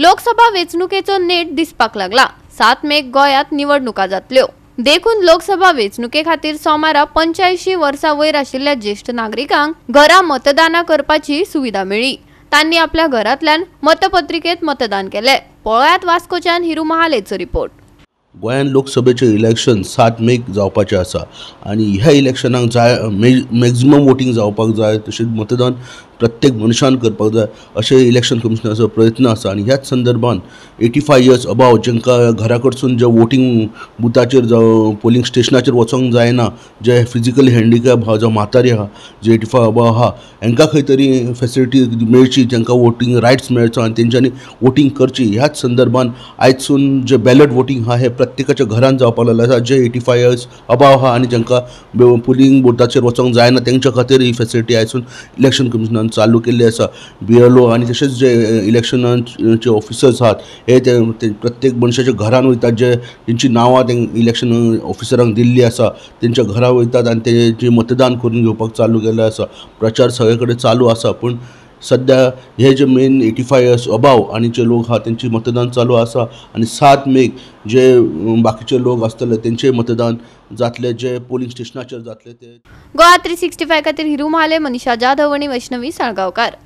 Lok Sabha वेंचणुकेचो net दिसपाक लागला। 7 make गोयात निवडणुका जातल्यो। देखून लोकसभा वेंचणुके खातीर सोमारा 85 वर्सां वयर आशिल्ल्या ज्येष्ठ नागरिकांक घरा मतदान करपाची सुविधा मेळ्ळी। तांणी आपल्या घरांतल्यान मतपत्रिकेत मतदान केले। पळयात वास्कोच्यान हिरू महालेचो रिपोर्ट। गोंयान लोकसभेचे इलेक्शन 7 मेक जावपाचे आसा आनी ह्या इलेक्शनाक मॅक्झिमम वोटिंग जावपाक जाय, तशेंच मतदान प्रत्येक मनशान करपाक जाय अशें इलेक्शन कमिशनाचो प्रयत्न आसा। आनी ह्याच संदर्भान 85 इयर्स अबाव जेंकां घरा कडसून जे वोटिंग बुथाचेर जावं पोलिंग स्टेशनाचेर वचोंक जायना, जे फिजिकली हँडिकॅप आहा, जो म्हातारी आहा, जे 85 अबाव आहा, हांकां खंय तरी फॅसिलिटी मेळची, तांकां वोटिंग रायट्स मेळचो आनी तेंच्यांनी वोटिंग करची। ह्याच संदर्भान आयजसून जे बॅलट वोटिंग आहा हे प्रत्येकाच्या घरान जावपाक लागला आसा। जे 85 इयर्स अबाव आहा आनी जेंकां पोलिंग बुथाचेर वचोंक जायना तेंच्या खातीर ही फॅसिलिटी आयजसून इलेक्शन कमिशनान चालू केल्ली आसा। BLO आनी तशेंच जे इलेक्शनाचे ऑफिसर्स आहात हे प्रत्येक मनशाच्या घरान वयतात, जे तेंची नांवां इलेक्शन ऑफिसरांक दिल्ली आसा, तेंच्या घरा वयतात आनी ते मतदान करून घेवपाक चालू केल्लें आसा। प्रचार सगळे कडेन चालू आसा, पूण सध्या हे जे मेन 85 इयर्स अबाव आनी जे लोक आहा तेंची मतदान चालू आसा आनी 7 मेक जे बाकीचे लोक आसतले तेंचे मतदान जातले, जे पोलिंग स्टेशनाचेर जातले ते। गोवा 365 खातीर हिरू महाले, मनीषा जाधव आनी वैष्णवी साळगांवकार।